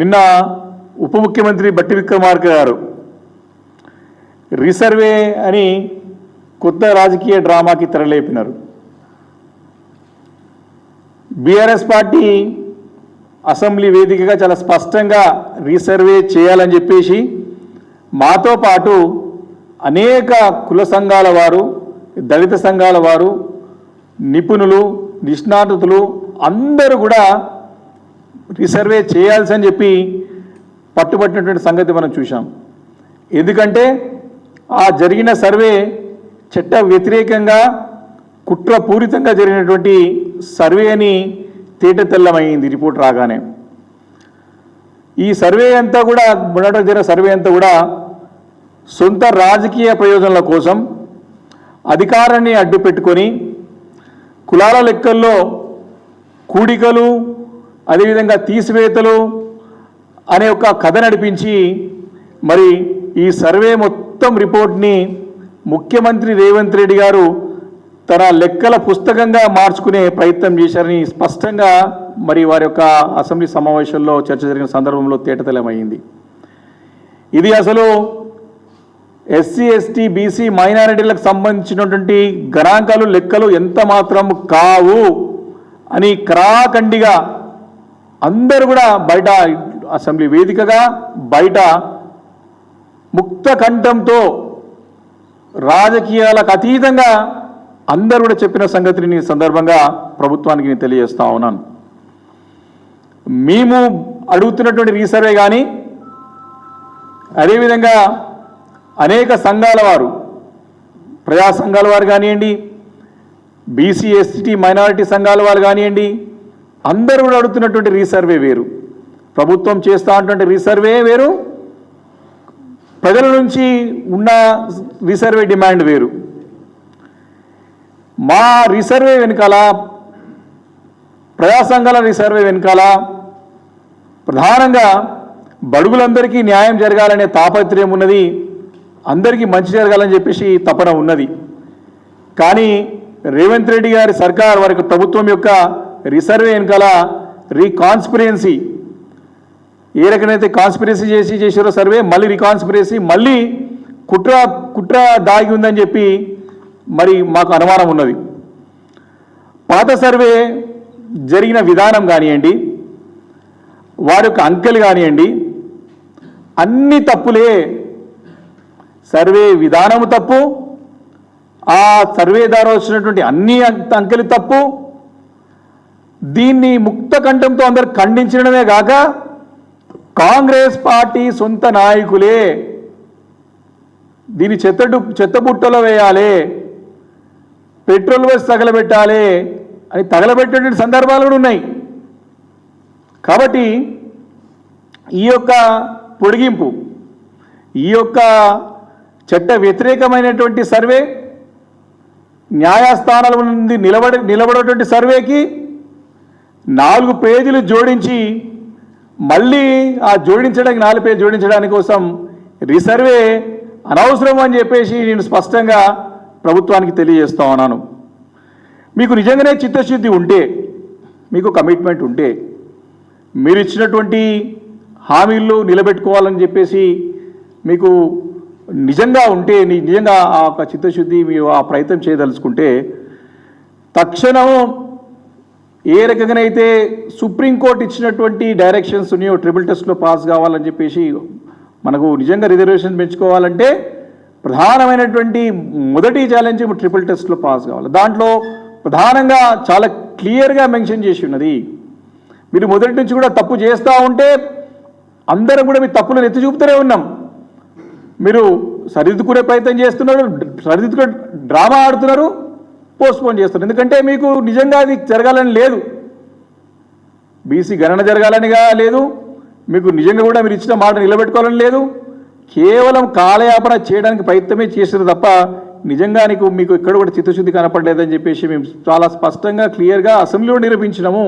నిన్న ఉప ముఖ్యమంత్రి బట్టి విక్రమార్క గారు రీసర్వే అని కొత్త రాజకీయ డ్రామాకి తెరలేపినారు. బీఆర్ఎస్ పార్టీ అసెంబ్లీ వేదికగా చాలా స్పష్టంగా రీసర్వే చేయాలని చెప్పేసి మాతో పాటు అనేక కుల సంఘాల వారు, దళిత సంఘాల వారు, నిపుణులు, నిష్ణాతులు అందరూ కూడా రీసర్వే చేయాల్సని చెప్పి పట్టుబట్టినటువంటి సంగతి మనం చూసాం. ఎందుకంటే ఆ జరిగిన సర్వే చట్ట వ్యతిరేకంగా కుట్రపూరితంగా జరిగినటువంటి సర్వే అని తేటతెల్లమైంది రిపోర్ట్ రాగానే. ఈ సర్వే అంతా కూడా మొదట జరిగిన సర్వే అంతా కూడా సొంత రాజకీయ ప్రయోజనాల కోసం అధికారాన్ని అడ్డు పెట్టుకొని కులాల లెక్కల్లో కూడికలు, అదేవిధంగా తీసివేతలు అనే ఒక కథ నడిపించి మరి ఈ సర్వే మొత్తం రిపోర్ట్ని ముఖ్యమంత్రి రేవంత్ రెడ్డి గారు తన లెక్కల పుస్తకంగా మార్చుకునే ప్రయత్నం చేశారని స్పష్టంగా మరి వారి యొక్క అసెంబ్లీ సమావేశంలో చర్చ జరిగిన సందర్భంలో తేటతెల్లమైంది. ఇది అసలు ఎస్సీ, ఎస్టీ, బీసీ, మైనారిటీలకు సంబంధించినటువంటి గణాంకాలు, లెక్కలు ఎంత మాత్రం కావు అని కరాఖండిగా అందరూ కూడా బయట అసెంబ్లీ వేదికగా బయట ముక్త కంఠంతో రాజకీయాలకు అతీతంగా అందరూ కూడా చెప్పిన సంగతిని సందర్భంగా ప్రభుత్వానికి నేను తెలియజేస్తా ఉన్నాను. మేము అడుగుతున్నటువంటి రీసర్వే కానీ, అదేవిధంగా అనేక సంఘాల వారు, ప్రజా సంఘాల వారు కానివ్వండి, బీసీ, ఎస్టీ, మైనారిటీ సంఘాల వారు కానివ్వండి, అందరూ కూడా అడుగుతున్నటువంటి రీసర్వే వేరు, ప్రభుత్వం చేస్తూ ఉన్నటువంటి రీసర్వే వేరు, ప్రజల నుంచి ఉన్న రీసర్వే డిమాండ్ వేరు. మా రీసర్వే వెనకాల, ప్రజా సంఘాల రీసర్వే వెనకాల ప్రధానంగా బడుగులందరికీ న్యాయం జరగాలనే తాపత్రయం ఉన్నది, అందరికీ మంచి జరగాలని చెప్పేసి తపన ఉన్నది. కానీ రేవంత్ రెడ్డి గారి సర్కార్, వారి ప్రభుత్వం యొక్క రీసర్వే వెనకాల రీకాన్స్పిరెన్సీ, ఏ రకమైతే కాన్స్పిరసీ చేసారో సర్వే, మళ్ళీ రీకాన్స్పిరసీ, మళ్ళీ కుట్ర దాగి ఉందని చెప్పి మరి మాకు అనుమానం ఉన్నది. పాత సర్వే జరిగిన విధానం కానివ్వండి, వారి యొక్క అంకెలు కానివ్వండి, అన్ని తప్పులే. సర్వే విధానము తప్పు, ఆ సర్వే ద్వారా వచ్చినటువంటి అన్ని అంకెలు తప్పు. దీన్ని ముక్త కంఠంతో అందరు ఖండించడమే కాక కాంగ్రెస్ పార్టీ సొంత నాయకులే దీన్ని చెత్తబుట్టలో వేయాలి, పెట్రోల్ వేసి తగలబెట్టాలి అని తగలబెట్టేటువంటి సందర్భాలు కూడా ఉన్నాయి. కాబట్టి ఈ యొక్క పొడిగింపు, ఈ యొక్క చట్ట వ్యతిరేకమైనటువంటి సర్వే, న్యాయస్థానాల నుండి నిలబడేటువంటి సర్వేకి 4 పేజీలు జోడించి మళ్ళీ ఆ జోడించడానికి 4 పేజీలు జోడించడానికి కోసం రీసర్వే అనవసరం అని చెప్పేసి నేను స్పష్టంగా ప్రభుత్వానికి తెలియజేస్తా ఉన్నాను. మీకు నిజంగానే చిత్తశుద్ధి ఉంటే, మీకు కమిట్మెంట్ ఉంటే, మీరు ఇచ్చినటువంటి హామీలు నిలబెట్టుకోవాలని చెప్పేసి మీకు నిజంగా ఉంటే, నిజంగా ఆ యొక్క చిత్తశుద్ధి మీరు ఆ ప్రయత్నం చేయదలుచుకుంటే, తక్షణం ఏ రకంగానైతే సుప్రీంకోర్టు ఇచ్చినటువంటి డైరెక్షన్స్ ఉన్నాయో ట్రిపుల్ టెస్ట్లో పాస్ కావాలని చెప్పేసి, మనకు నిజంగా రిజర్వేషన్ పెంచుకోవాలంటే ప్రధానమైనటువంటి మొదటి ఛాలెంజ్ ట్రిపుల్ టెస్ట్లో పాస్ కావాలి. దాంట్లో ప్రధానంగా చాలా క్లియర్గా మెన్షన్ చేసి ఉన్నది. మీరు మొదటి నుంచి కూడా తప్పు చేస్తూ ఉంటే అందరం కూడా మీ తప్పులను ఎత్తి చూపుతూనే ఉన్నాం. మీరు సరిదిద్దుకునే ప్రయత్నం చేస్తున్నారు, సరిదిద్దుకునే డ్రామా ఆడుతున్నారు, పోస్ట్పోన్ చేస్తున్నారు. ఎందుకంటే మీకు నిజంగా అది జరగాలని లేదు, బీసీ గణన జరగాలనిగా లేదు, మీకు నిజంగా కూడా మీరు ఇచ్చిన మాట నిలబెట్టుకోవాలని లేదు, కేవలం కాలయాపన చేయడానికి ప్రయత్నమే చేశారు తప్ప నిజంగా మీకు ఎక్కడ కూడా చిత్తశుద్ధి కనపడలేదని చెప్పేసి మేము చాలా స్పష్టంగా క్లియర్గా అసెంబ్లీలో నిరూపించినాము.